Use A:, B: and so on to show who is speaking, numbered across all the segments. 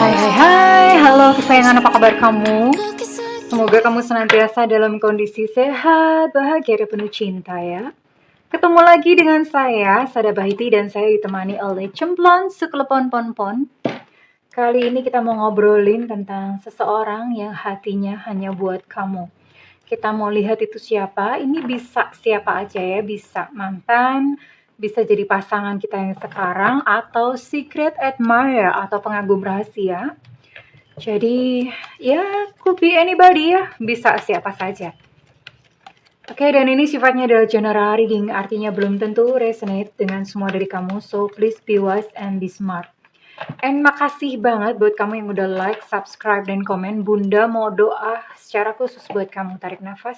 A: Hai hai hai, halo kesayangan, apa kabar kamu? Semoga kamu senantiasa dalam kondisi sehat, bahagia, dan penuh cinta ya. Ketemu lagi dengan saya, Sada Bahiti, dan saya ditemani oleh Cemplon Suklepon Ponpon. Kali ini kita mau ngobrolin tentang seseorang yang hatinya hanya buat kamu. Kita mau lihat itu siapa, ini bisa siapa aja ya, bisa mantan, bisa jadi pasangan kita yang sekarang, atau secret admirer atau pengagum rahasia. Jadi, ya could be anybody ya, bisa siapa saja. Oke, dan ini sifatnya adalah general reading, artinya belum tentu resonate dengan semua dari kamu, so please be wise and be smart. And makasih banget buat kamu yang udah like, subscribe, dan komen. Bunda mau doa secara khusus buat kamu. Tarik nafas.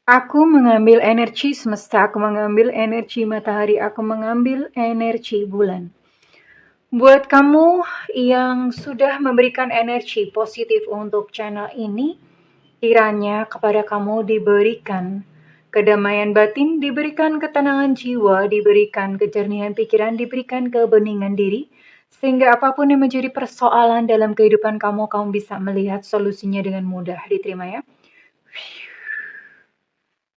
A: Aku mengambil energi semesta, aku mengambil energi matahari, aku mengambil energi bulan. Buat kamu yang sudah memberikan energi positif untuk channel ini, kiranya kepada kamu diberikan kedamaian batin, diberikan ketenangan jiwa, diberikan kejernihan pikiran, diberikan kebeningan diri, sehingga apapun yang menjadi persoalan dalam kehidupan kamu, kamu bisa melihat solusinya dengan mudah. Diterima ya.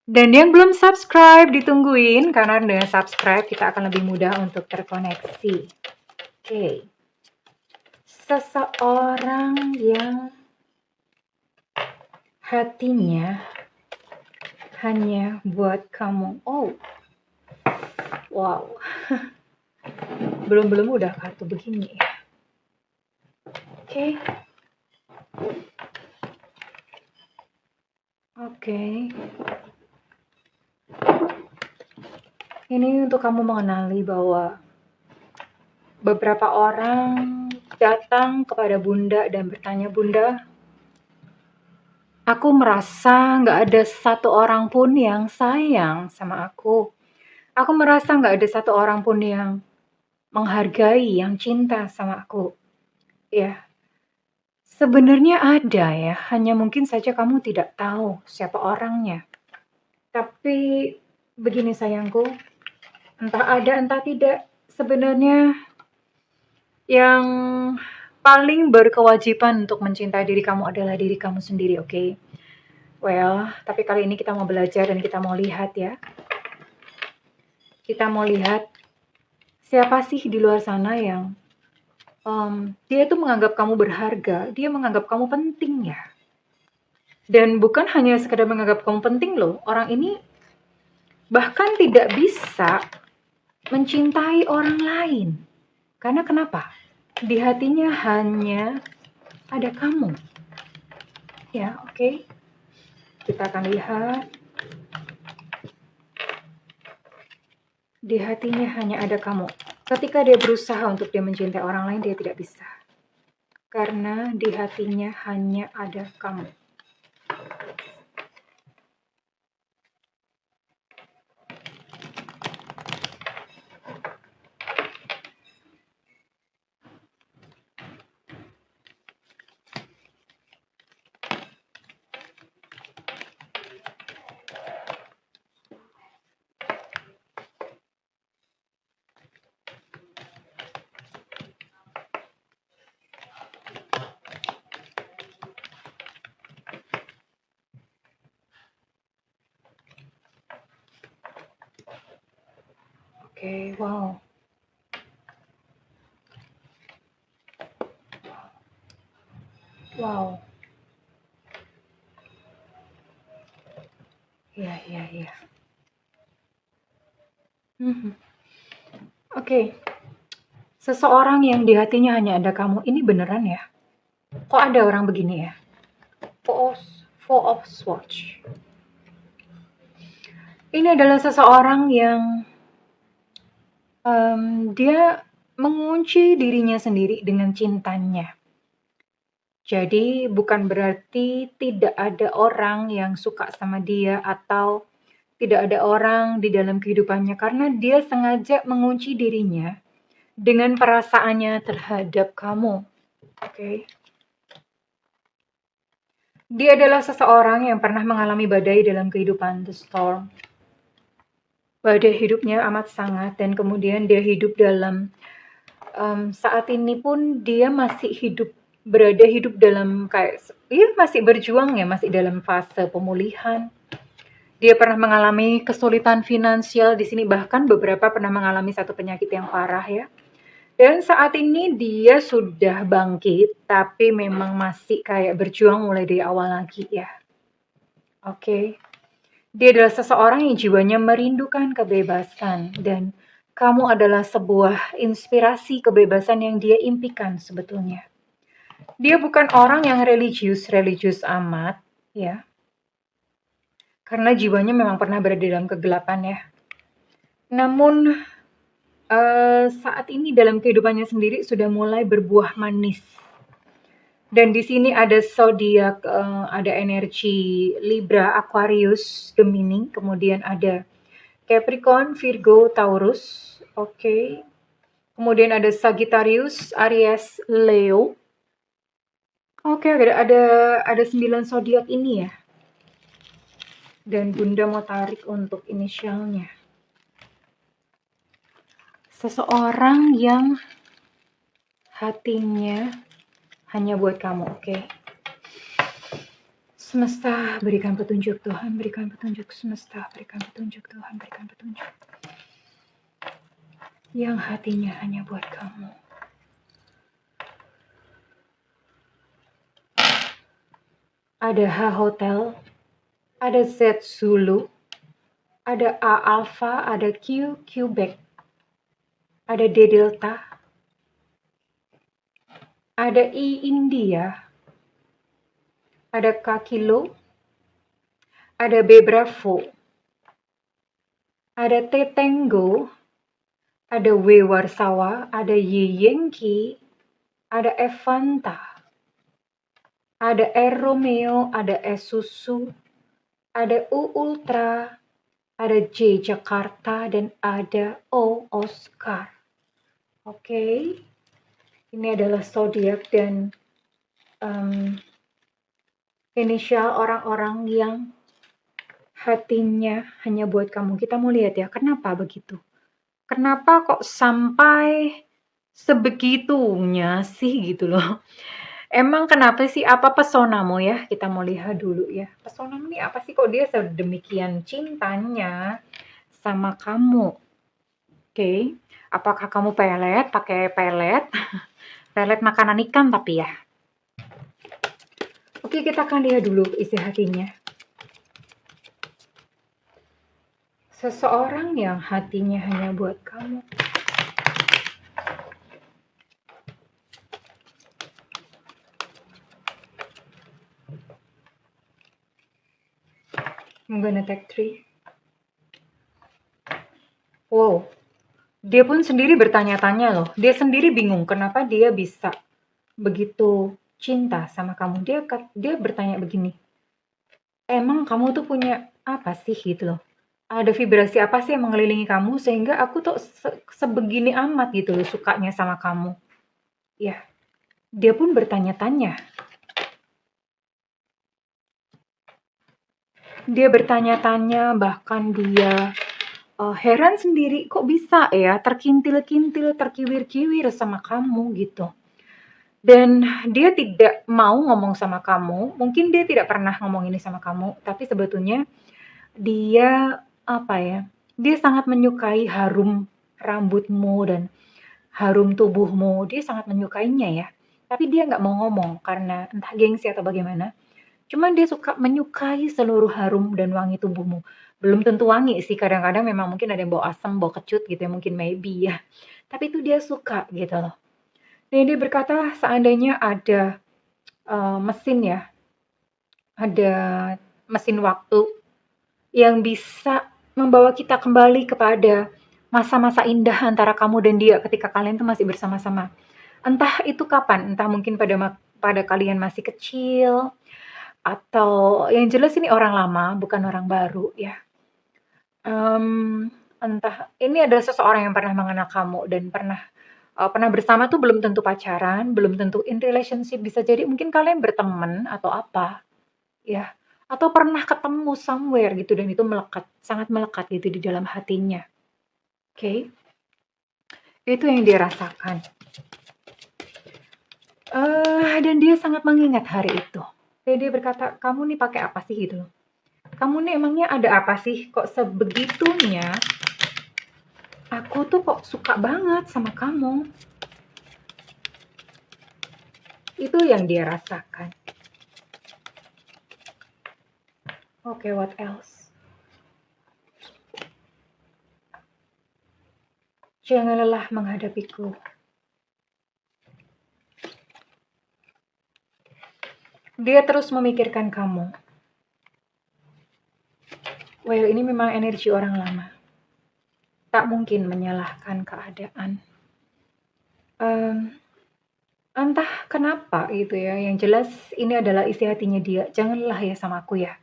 A: Dan yang belum subscribe, ditungguin, karena dengan subscribe kita akan lebih mudah untuk terkoneksi. Oke. Seseorang yang hatinya hanya buat kamu. Oh, wow. Belum udah kartu begini. Oke. Ini untuk kamu mengenali bahwa beberapa orang datang kepada Bunda dan bertanya, Bunda, aku merasa nggak ada satu orang pun yang sayang sama aku. Aku merasa nggak ada satu orang pun yang menghargai, yang cinta sama aku. Ya, sebenarnya ada ya, hanya mungkin saja kamu tidak tahu siapa orangnya. Tapi begini sayangku, entah ada entah tidak, sebenarnya yang paling berkewajiban untuk mencintai diri kamu adalah diri kamu sendiri, oke? Well, tapi kali ini kita mau belajar dan kita mau lihat ya. Kita mau lihat siapa sih di luar sana yang dia itu menganggap kamu berharga, dia menganggap kamu penting ya. Dan bukan hanya sekedar menganggap kamu penting loh, orang ini bahkan tidak bisa mencintai orang lain. Karena kenapa? Di hatinya hanya ada kamu. Ya, oke. Kita akan lihat. Di hatinya hanya ada kamu. Ketika dia berusaha untuk dia mencintai orang lain, dia tidak bisa. Karena di hatinya hanya ada kamu. Oke, wow. Wow. Iya. Oke. Seseorang yang di hatinya hanya ada kamu, ini beneran ya? Kok ada orang begini ya? Four of Swords. Ini adalah seseorang yang dia mengunci dirinya sendiri dengan cintanya. Jadi bukan berarti tidak ada orang yang suka sama dia atau tidak ada orang di dalam kehidupannya, karena dia sengaja mengunci dirinya dengan perasaannya terhadap kamu. Oke. Dia adalah seseorang yang pernah mengalami badai dalam kehidupan, the storm. Badai hidupnya amat sangat, dan kemudian dia hidup dalam saat ini pun dia masih hidup dalam kayak masih berjuang ya, masih dalam fase pemulihan. Dia pernah mengalami kesulitan finansial di sini, bahkan beberapa pernah mengalami satu penyakit yang parah ya. Dan saat ini dia sudah bangkit, tapi memang masih kayak berjuang mulai dari awal lagi ya. Oke. Dia adalah seseorang yang jiwanya merindukan kebebasan dan kamu adalah sebuah inspirasi kebebasan yang dia impikan sebetulnya. Dia bukan orang yang religius amat ya. Karena jiwanya memang pernah berada dalam kegelapan ya. Namun saat ini dalam kehidupannya sendiri sudah mulai berbuah manis. Dan di sini ada zodiak, ada energi Libra, Aquarius, Gemini, kemudian ada Capricorn, Virgo, Taurus, oke. Kemudian ada Sagittarius, Aries, Leo. Oke, ada 9 zodiak ini ya. Dan Bunda mau tarik untuk inisialnya. Seseorang yang hatinya hanya buat kamu, oke? Semesta berikan petunjuk, Tuhan berikan petunjuk. Semesta berikan petunjuk, Tuhan berikan petunjuk. Yang hatinya hanya buat kamu. Ada H Hotel, ada Z Zulu, ada A Alpha, ada Q Quebec, ada D Delta, ada I India, ada K Kilo, ada B Bravo, ada T Tango, ada W Warsawa, ada Y Yankee, ada F Fanta, ada R Romeo, ada S Susu, ada U Ultra, ada J Jakarta, dan ada O Oscar. Oke. Ini adalah zodiak dan inisial orang-orang yang hatinya hanya buat kamu. Kita mau lihat ya, kenapa begitu? Kenapa kok sampai sebegitunya sih gitu loh? Emang kenapa sih? Apa pesonamu ya? Kita mau lihat dulu ya. Pesonamu ini apa sih kok dia sedemikian cintanya sama kamu? Oke. Apakah kamu pelet? Pakai pelet? Pelet makanan ikan tapi ya. Oke, kita akan lihat dulu isi hatinya. Seseorang yang hatinya hanya buat kamu. I'm gonna take 3. Wow, dia pun sendiri bertanya-tanya loh. Dia sendiri bingung kenapa dia bisa begitu cinta sama kamu. Dia bertanya begini, emang kamu tuh punya apa sih gitu loh? Ada vibrasi apa sih yang mengelilingi kamu sehingga aku tuh sebegini amat gitu loh sukanya sama kamu. Ya, dia pun bertanya-tanya. Dia bertanya-tanya, bahkan dia heran sendiri kok bisa ya terkintil-kintil, terkiwir-kiwir sama kamu gitu. Dan dia tidak mau ngomong sama kamu, mungkin dia tidak pernah ngomong ini sama kamu, tapi sebetulnya dia dia sangat menyukai harum rambutmu dan harum tubuhmu, dia sangat menyukainya ya. Tapi dia nggak mau ngomong karena entah gengsi atau bagaimana. Cuman dia suka menyukai seluruh harum dan wangi tubuhmu. Belum tentu wangi sih, kadang-kadang memang mungkin ada yang bau asam, bau kecut gitu ya, mungkin maybe ya. Tapi itu dia suka gitu loh. Dan dia berkata seandainya ada mesin ya, ada mesin waktu yang bisa membawa kita kembali kepada masa-masa indah antara kamu dan dia ketika kalian tuh masih bersama-sama. Entah itu kapan, entah mungkin pada kalian masih kecil, atau yang jelas ini orang lama, bukan orang baru ya. Entah ini adalah seseorang yang pernah mengenal kamu dan pernah bersama tuh belum tentu pacaran, belum tentu in relationship, bisa jadi mungkin kalian berteman atau apa, ya. Atau pernah ketemu somewhere gitu dan itu melekat, sangat melekat gitu di dalam hatinya. Oke. Itu yang dia rasakan. Dan dia sangat mengingat hari itu. Dan dia berkata, "Kamu nih pakai apa sih?" Gitu loh. "Kamu nih emangnya ada apa sih? Kok sebegitunya aku tuh kok suka banget sama kamu?" Itu yang dia rasakan. Oke, what else? Jangan lelah menghadapiku. Dia terus memikirkan kamu. Well, ini memang energi orang lama. Tak mungkin menyalahkan keadaan. Entah kenapa gitu ya, yang jelas ini adalah isi hatinya dia, "Janganlah ya sama aku ya.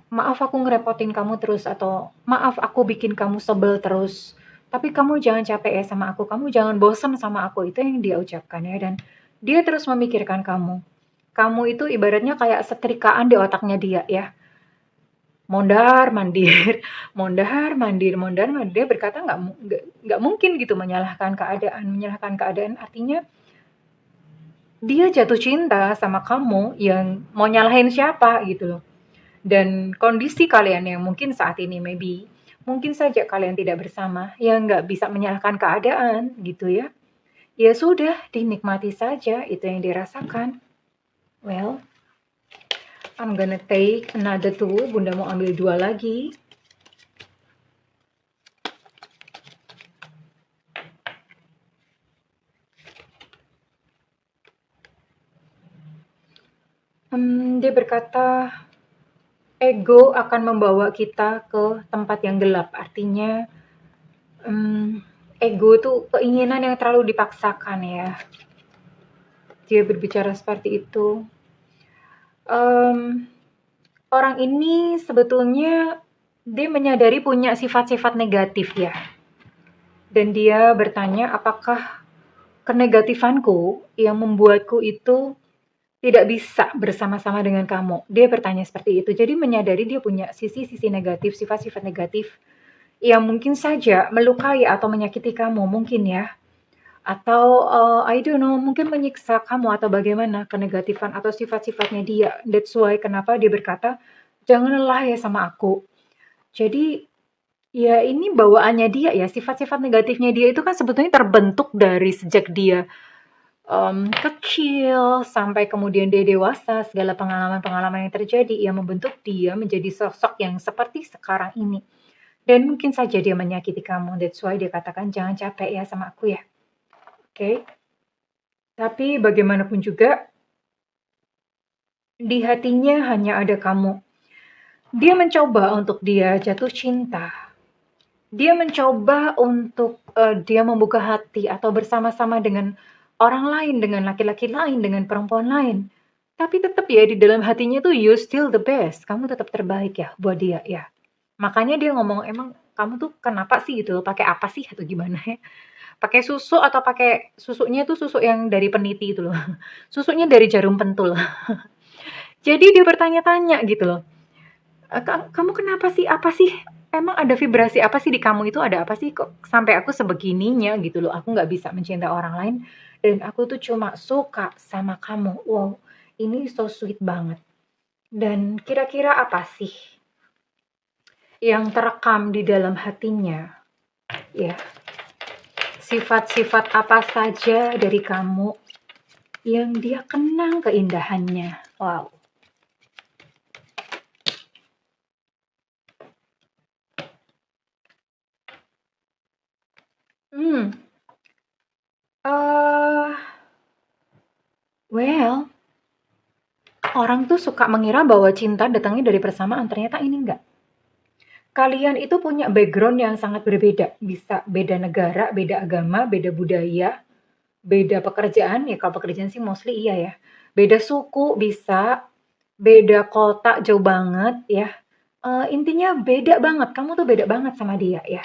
A: Maaf aku ngerepotin kamu terus," atau "Maaf aku bikin kamu sebel terus, tapi kamu jangan capek ya sama aku, kamu jangan bosen sama aku." Itu yang dia ucapkan ya, dan dia terus memikirkan kamu. Kamu itu ibaratnya kayak setrikaan di otaknya dia ya. Mondar-mandir, mondar-mandir, mondar-mandir. Dia berkata nggak mungkin gitu menyalahkan keadaan artinya dia jatuh cinta sama kamu, yang mau nyalahin siapa gitu loh. Dan kondisi kalian yang mungkin saat ini mungkin saja kalian tidak bersama, ya nggak bisa menyalahkan keadaan gitu ya. Ya sudah, dinikmati saja itu yang dirasakan. Well, I'm gonna take another two. Bunda mau ambil 2 lagi. Dia berkata, ego akan membawa kita ke tempat yang gelap. Artinya, ego itu keinginan yang terlalu dipaksakan ya. Dia berbicara seperti itu. Orang ini sebetulnya dia menyadari punya sifat-sifat negatif ya. Dan dia bertanya, apakah kenegatifanku yang membuatku itu tidak bisa bersama-sama dengan kamu? Dia bertanya seperti itu. Jadi menyadari dia punya sisi-sisi negatif, sifat-sifat negatif yang mungkin saja melukai atau menyakiti kamu, mungkin ya. Atau I don't know, mungkin menyiksa kamu atau bagaimana kenegatifan atau sifat-sifatnya dia. That's why kenapa dia berkata, "Jangan lelah ya sama aku." Jadi ya ini bawaannya dia ya, sifat-sifat negatifnya dia itu kan sebetulnya terbentuk dari sejak dia kecil sampai kemudian dia dewasa, segala pengalaman-pengalaman yang terjadi yang membentuk dia menjadi sosok yang seperti sekarang ini. Dan mungkin saja dia menyakiti kamu, that's why dia katakan, "Jangan capek ya sama aku ya." Oke. Tapi bagaimanapun juga, di hatinya hanya ada kamu. Dia mencoba untuk dia jatuh cinta. Dia mencoba untuk dia membuka hati atau bersama-sama dengan orang lain, dengan laki-laki lain, dengan perempuan lain. Tapi tetap ya di dalam hatinya tuh you still the best. Kamu tetap terbaik ya buat dia ya. Makanya dia ngomong, "Emang kamu tuh kenapa sih gitu loh? Pakai apa sih atau gimana ya? Pakai susu atau pakai susunya tuh susu yang dari peniti itu loh. Susunya dari jarum pentul." Jadi dia bertanya-tanya gitu loh. Kamu kenapa sih? Apa sih? Emang ada vibrasi apa sih di kamu itu? Ada apa sih kok sampai aku sebegininya gitu loh. Aku nggak bisa mencintai orang lain dan aku tuh cuma suka sama kamu. Wow, ini so sweet banget. Dan kira-kira apa sih yang terekam di dalam hatinya? Ya, sifat-sifat apa saja dari kamu yang dia kenang keindahannya? Wow. Hmm. Well, orang tuh suka mengira bahwa cinta datangnya dari persamaan, ternyata ini enggak. Kalian itu punya background yang sangat berbeda, bisa beda negara, beda agama, beda budaya, beda pekerjaan, ya kalau pekerjaan sih mostly iya ya. Beda suku bisa, beda kota jauh banget ya. Intinya beda banget, kamu tuh beda banget sama dia ya.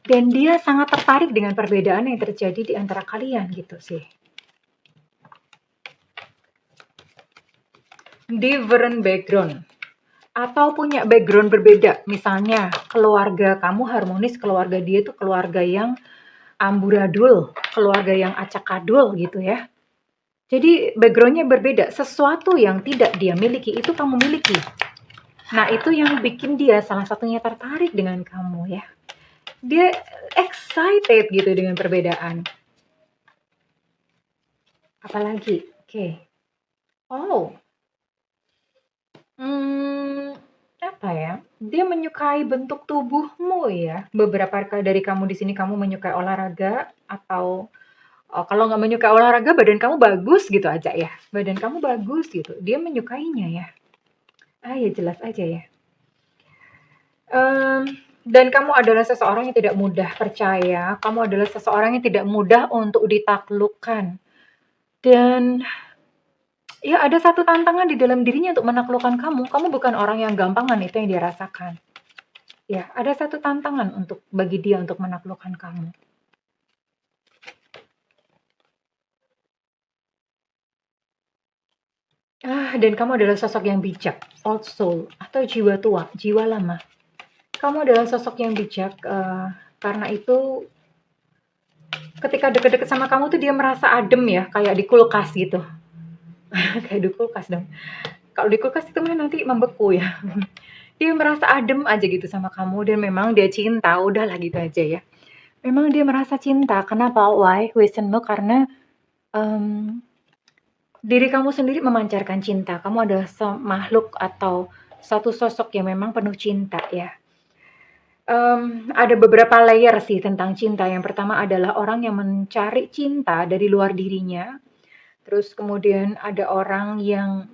A: Dan dia sangat tertarik dengan perbedaan yang terjadi di antara kalian gitu sih. Different background. Atau punya background berbeda, misalnya keluarga kamu harmonis, keluarga dia itu keluarga yang amburadul, keluarga yang acakadul gitu ya. Jadi backgroundnya berbeda, sesuatu yang tidak dia miliki itu kamu miliki. Nah, itu yang bikin dia salah satunya tertarik dengan kamu ya. Dia excited gitu dengan perbedaan. Apalagi? Oke. Oh. Apa ya? Dia menyukai bentuk tubuhmu ya. Beberapa dari kamu di sini kamu menyukai olahraga atau kalau nggak menyukai olahraga badan kamu bagus gitu aja ya. Badan kamu bagus gitu. Dia menyukainya ya. Ya jelas aja ya. Dan kamu adalah seseorang yang tidak mudah percaya, kamu adalah seseorang yang tidak mudah untuk ditaklukkan. Dan ya ada satu tantangan di dalam dirinya untuk menaklukkan kamu. Kamu bukan orang yang gampangan, itu yang dia rasakan. Ya, ada satu tantangan bagi dia untuk menaklukkan kamu. Dan kamu adalah sosok yang bijak, old soul, atau jiwa tua, jiwa lama. Kamu adalah sosok yang bijak, karena itu ketika deket-deket sama kamu tuh dia merasa adem ya, kayak di kulkas gitu. Kayak di kulkas dong. Kalau di kulkas itu kan nanti membeku ya. Dia merasa adem aja gitu sama kamu dan memang dia cinta, udahlah gitu aja ya. Memang dia merasa cinta. Kenapa? Why? Questionmu karena diri kamu sendiri memancarkan cinta. Kamu adalah makhluk atau satu sosok yang memang penuh cinta ya. Ada beberapa layer sih tentang cinta. Yang pertama adalah orang yang mencari cinta dari luar dirinya. Terus kemudian ada orang yang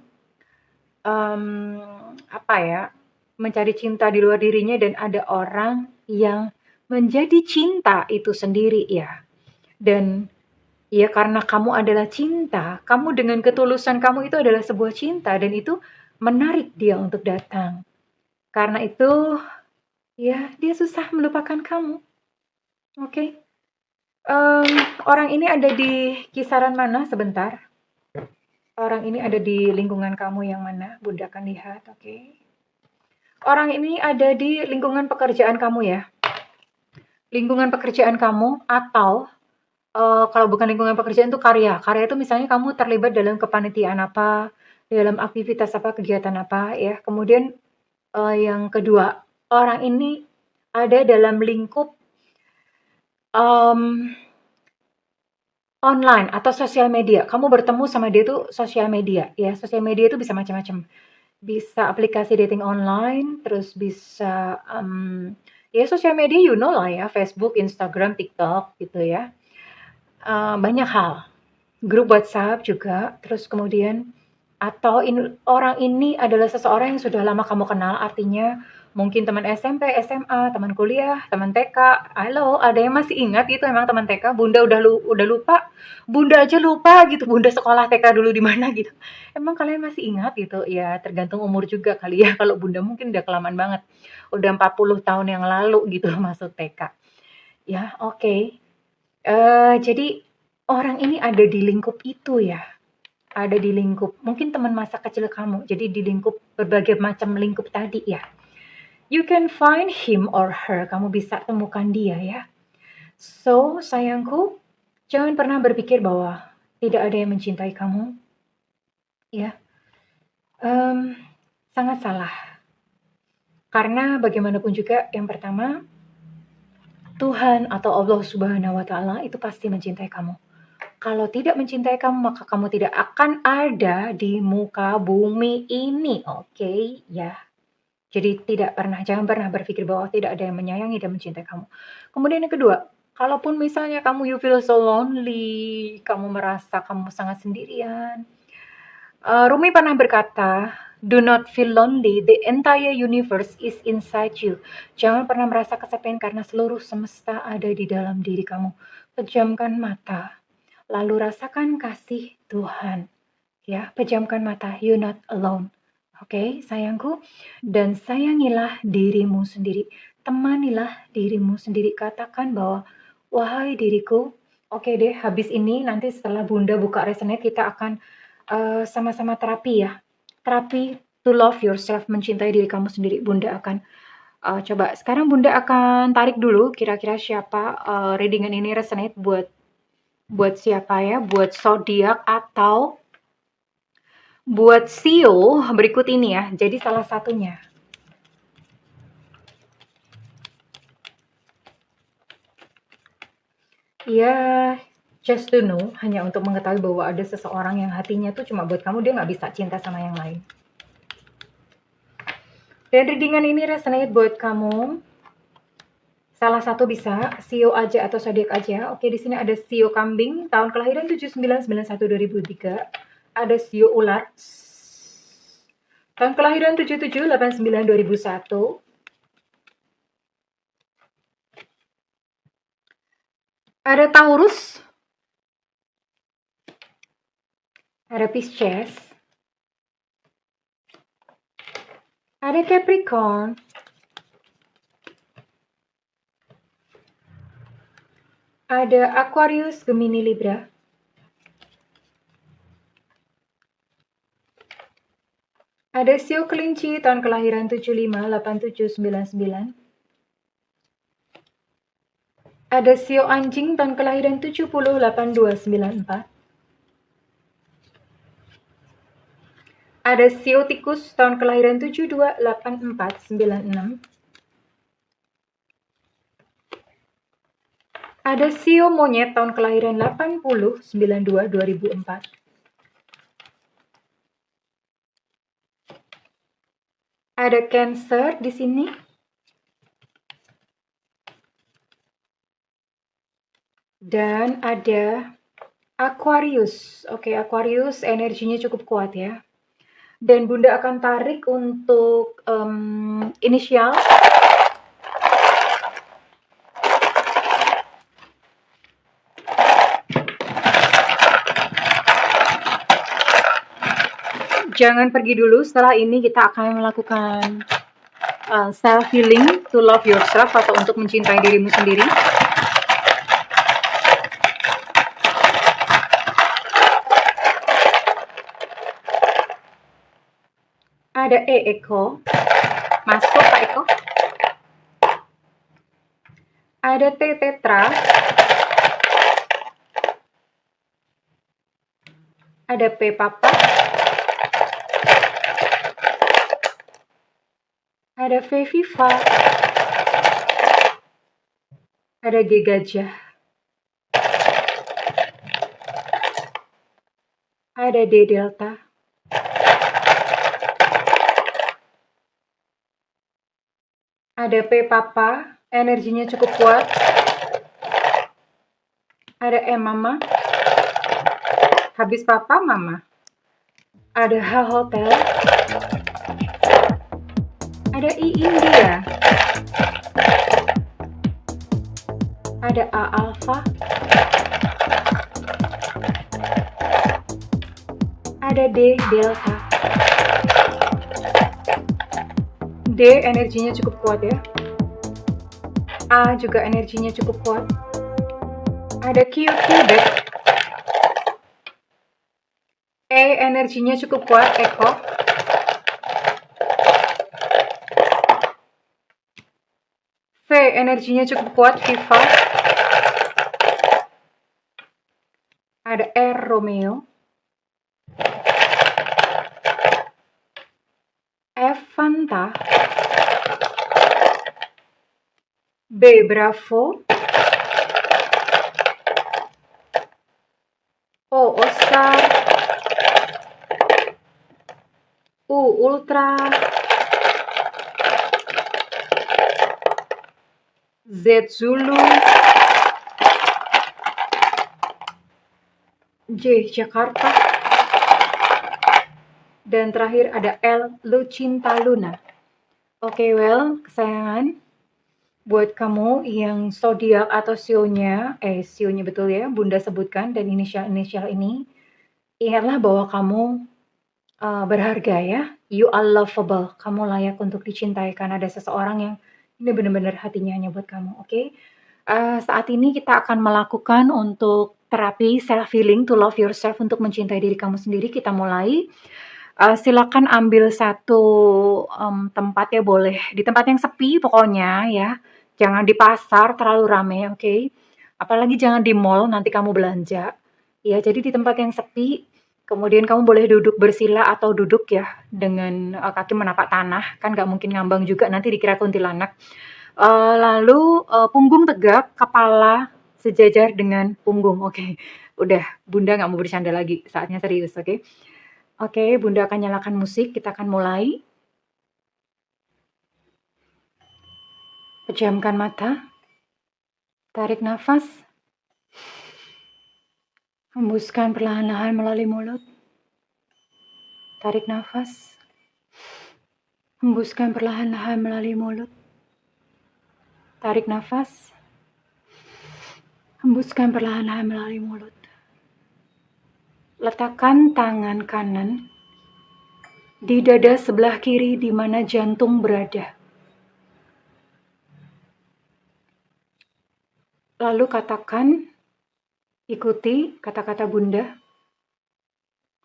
A: mencari cinta di luar dirinya dan ada orang yang menjadi cinta itu sendiri ya. Dan ya karena kamu adalah cinta, kamu dengan ketulusan kamu itu adalah sebuah cinta dan itu menarik dia untuk datang. Karena itu ya dia susah melupakan kamu. Oke. Orang ini ada di kisaran mana sebentar? Orang ini ada di lingkungan kamu yang mana? Bunda akan lihat, oke. Orang ini ada di lingkungan pekerjaan kamu ya. Lingkungan pekerjaan kamu atau kalau bukan lingkungan pekerjaan itu karya. Karya itu misalnya kamu terlibat dalam kepanitiaan apa, dalam aktivitas apa, kegiatan apa ya. Kemudian yang kedua, orang ini ada dalam lingkup online atau sosial media. Kamu bertemu sama dia tuh sosial media ya. Sosial media itu bisa macam-macam. Bisa aplikasi dating online, terus bisa ya sosial media you know lah ya, Facebook, Instagram, TikTok gitu ya. Banyak hal. Grup WhatsApp juga, terus kemudian atau orang ini adalah seseorang yang sudah lama kamu kenal, artinya mungkin teman SMP, SMA, teman kuliah, teman TK. Halo, ada yang masih ingat itu emang teman TK? Bunda udah lupa, Bunda aja lupa gitu, Bunda sekolah TK dulu di mana gitu. Emang kalian masih ingat gitu? Ya tergantung umur juga kali ya, kalau Bunda mungkin udah kelamaan banget. Udah 40 tahun yang lalu gitu masuk TK. Ya, oke. Jadi orang ini ada di lingkup itu ya. Ada di lingkup, mungkin teman masa kecil kamu. Jadi di lingkup berbagai macam lingkup tadi ya. You can find him or her. Kamu bisa temukan dia ya. So, sayangku, jangan pernah berpikir bahwa tidak ada yang mencintai kamu. Ya. Sangat salah. Karena bagaimanapun juga yang pertama, Tuhan atau Allah Subhanahu wa taala itu pasti mencintai kamu. Kalau tidak mencintai kamu, maka kamu tidak akan ada di muka bumi ini, oke? Ya. Jadi jangan pernah berpikir bahwa tidak ada yang menyayangi dan mencintai kamu. Kemudian yang kedua, kalaupun misalnya kamu you feel so lonely, kamu merasa kamu sangat sendirian. Rumi pernah berkata, "Do not feel lonely, the entire universe is inside you." Jangan pernah merasa kesepian karena seluruh semesta ada di dalam diri kamu. Pejamkan mata, lalu rasakan kasih Tuhan. Ya, pejamkan mata, you're not alone. Oke, sayangku. Dan sayangilah dirimu sendiri. Temanilah dirimu sendiri. Katakan bahwa, wahai diriku, oke deh, habis ini nanti setelah Bunda buka Resonate, kita akan sama-sama terapi ya. Terapi to love yourself, mencintai diri kamu sendiri. Bunda akan coba. Sekarang Bunda akan tarik dulu kira-kira siapa readingan ini resonate buat Buat siapa ya? Buat zodiak atau buat Sio berikut ini ya. Jadi salah satunya. Ya, just to know, hanya untuk mengetahui bahwa ada seseorang yang hatinya tuh cuma buat kamu, dia nggak bisa cinta sama yang lain. Dan readingan ini resonate buat kamu. Salah satu bisa Sio aja atau zodiak aja. Oke, di sini ada Sio kambing, tahun kelahiran 7991-2003. Ada Sio ular, tahun kelahiran 7789-2001. Ada Taurus, ada Pisces, ada Capricorn, ada Aquarius, Gemini, Libra, ada Sio kelinci tahun kelahiran 758799. Ada Sio anjing tahun kelahiran 708294. Ada Sio tikus tahun kelahiran 728496. Ada Sio monyet tahun kelahiran 8092-2004. Ada Cancer di sini. Dan ada Aquarius. Oke, Aquarius energinya cukup kuat ya. Dan Bunda akan tarik untuk inisial. Jangan pergi dulu, setelah ini kita akan melakukan self healing to love yourself atau untuk mencintai dirimu sendiri. Ada Eko, masuk Pak Eko. Ada T Tetra, ada P Papa, ada V Viva, ada G Gajah, ada D Delta, ada P Papa, energinya cukup kuat, ada M Mama, habis Papa Mama, ada H Hotel, ada I India, ada A Alpha, ada D Delta. D energinya cukup kuat ya. A juga energinya cukup kuat. Ada Q Quebec. E energinya cukup kuat, Eko. V energinya cukup kuat, Viva. Ada R Romeo. F Fanta. B Bravo. O Oscar. U Ultra. Z Zulu. J Jakarta. Dan terakhir ada L Lucinta Luna. Oke, well, kesayangan, buat kamu yang zodiak atau sionya betul ya, Bunda sebutkan, dan inisial-inisial ini, ingatlah bahwa kamu berharga ya. You are lovable. Kamu layak untuk dicintai karena ada seseorang yang ini benar-benar hatinya hanya buat kamu, oke? Saat ini kita akan melakukan untuk terapi self healing to love yourself untuk mencintai diri kamu sendiri. Kita mulai. Silakan ambil satu tempat ya, boleh di tempat yang sepi pokoknya ya. Jangan di pasar terlalu ramai, oke? Apalagi jangan di mall, nanti kamu belanja. Ya, jadi di tempat yang sepi, kemudian kamu boleh duduk bersila atau duduk ya dengan kaki menapak tanah, kan nggak mungkin ngambang juga nanti dikira kuntilanak. Lalu punggung tegak, kepala sejajar dengan punggung. Oke, udah, Bunda nggak mau bercanda lagi, saatnya serius, oke? Oke, Bunda akan nyalakan musik, kita akan mulai. Pejamkan mata, tarik nafas, hembuskan perlahan-lahan melalui mulut. Tarik nafas, hembuskan perlahan-lahan melalui mulut. Tarik nafas, hembuskan perlahan-lahan melalui mulut. Letakkan tangan kanan di dada sebelah kiri di mana jantung berada. Lalu katakan, ikuti kata-kata Bunda.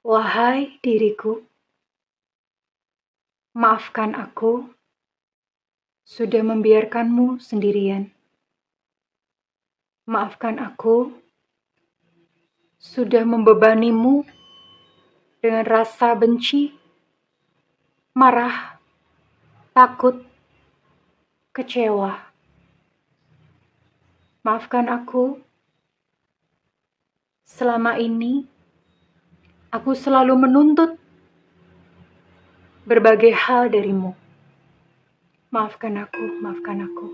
A: Wahai diriku, maafkan aku sudah membiarkanmu sendirian. Maafkan aku sudah membebanimu dengan rasa benci, marah, takut, kecewa. Maafkan aku, selama ini aku selalu menuntut berbagai hal darimu. Maafkan aku, maafkan aku.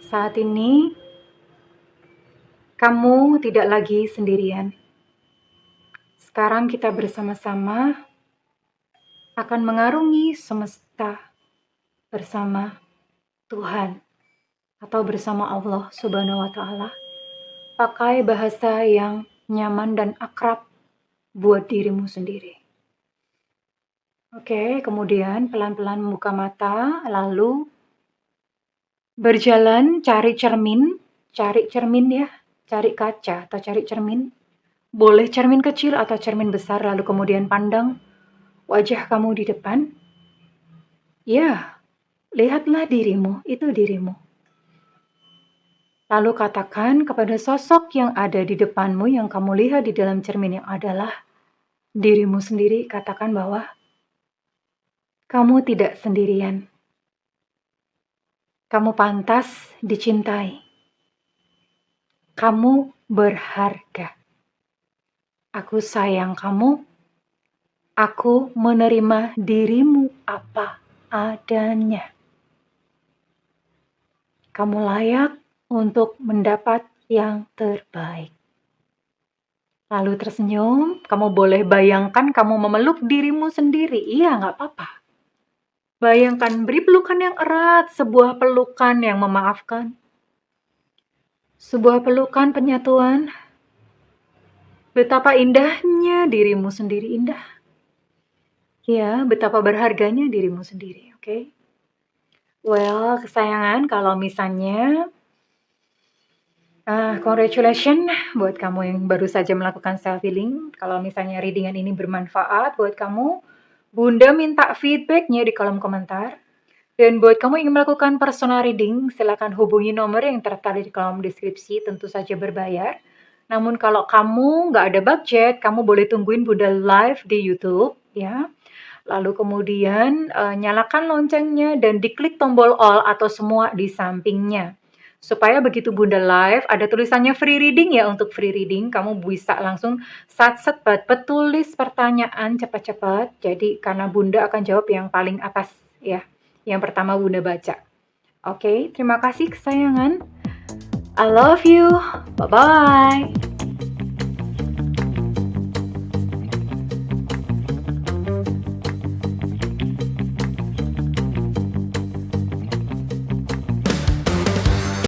A: Saat ini, kamu tidak lagi sendirian. Sekarang kita bersama-sama akan mengarungi semesta bersama Tuhan atau bersama Allah Subhanahu wa Ta'ala. Pakai bahasa yang nyaman dan akrab buat dirimu sendiri. Oke, kemudian pelan-pelan membuka mata, lalu berjalan cari cermin ya, cari kaca atau cari cermin. Boleh cermin kecil atau cermin besar, lalu kemudian pandang wajah kamu di depan. Ya, lihatlah dirimu, itu dirimu. Lalu katakan kepada sosok yang ada di depanmu yang kamu lihat di dalam cermin yang adalah dirimu sendiri, katakan bahwa kamu tidak sendirian. Kamu pantas dicintai. Kamu berharga. Aku sayang kamu. Aku menerima dirimu apa adanya. Kamu layak untuk mendapat yang terbaik. Lalu tersenyum, kamu boleh bayangkan kamu memeluk dirimu sendiri. Iya, nggak apa-apa. Bayangkan, beri pelukan yang erat, sebuah pelukan yang memaafkan. Sebuah pelukan penyatuan. Betapa indahnya dirimu sendiri, indah. Ya, betapa berharganya dirimu sendiri, oke? Well, kesayangan, kalau misalnya congratulations buat kamu yang baru saja melakukan self healing. Kalau misalnya readingan ini bermanfaat buat kamu, Bunda minta feedbacknya di kolom komentar. Dan buat kamu yang ingin melakukan personal reading, silakan hubungi nomor yang tertera di kolom deskripsi, tentu saja berbayar. Namun kalau kamu nggak ada budget, kamu boleh tungguin Bunda live di YouTube, ya. Lalu kemudian nyalakan loncengnya dan diklik tombol all atau semua di sampingnya. Supaya begitu Bunda live, ada tulisannya free reading ya, untuk free reading. Kamu bisa langsung sat-set tulis pertanyaan cepat-cepat. Jadi karena Bunda akan jawab yang paling atas ya. Yang pertama Bunda baca. Oke, terima kasih kesayangan. I love you. Bye-bye.